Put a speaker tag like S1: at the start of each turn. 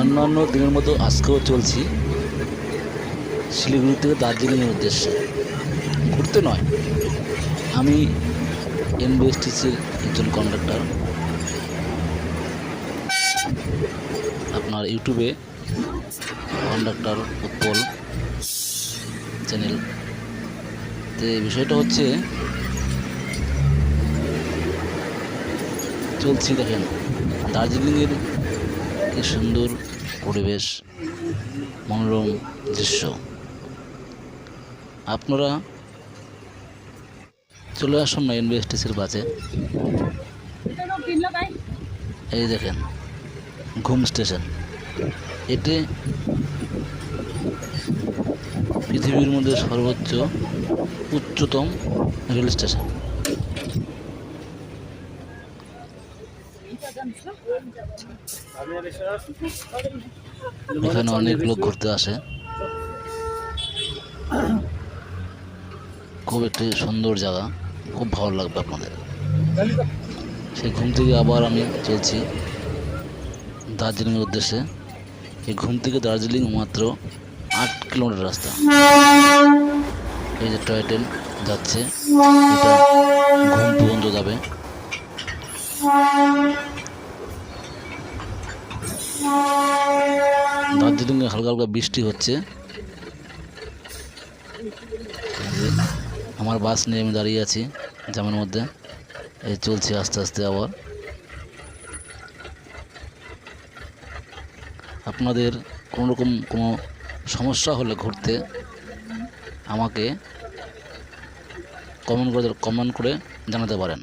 S1: অন্যান্য দিনের মতো আজকেও চলছি শিলিগুড়ি থেকে দার্জিলিংয়ের উদ্দেশ্যে। ঘুরতে নয়, আমি এনবিএসটিসির একজন কন্ডাক্টর। আপনার ইউটিউবে কন্ডাক্টর উৎপল চ্যানেল। তো এই বিষয়টা হচ্ছে, চলছি দেখেন দার্জিলিংয়ের কি সুন্দর পরিবেশ, মনোরম দৃশ্য। আপনারা চলে আসুন না এনবিএসটিসির বাসে। এই দেখেন ঘুম স্টেশন, এটি পৃথিবীর মধ্যে সর্বোচ্চ উচ্চতম রেল স্টেশন। এখানে অনেক লোক ঘুরতে আসে। খুব একটি সুন্দর জায়গা, খুব ভালো লাগবে আপনাদের। সেই ঘুম থেকে আবার আমি চলছি দার্জিলিংয়ের উদ্দেশ্যে। এই ঘুম থেকে দার্জিলিং মাত্র 8 কিলোমিটার রাস্তা। এই যে টয় ট্রেন যাচ্ছে, এটা ঘুম পর্যন্ত যাবে। দার্জিলিংয়ে হালকা হালকা বৃষ্টি হচ্ছে। আমার বাস নিয়ে আমি দাঁড়িয়ে আছি জ্যামের মধ্যে। এই চলছে আস্তে আস্তে। আবার আপনাদের কোনোরকম কোনো সমস্যা হলে ঘুরতে আমাকে কমেন্ট করে জানাতে পারেন।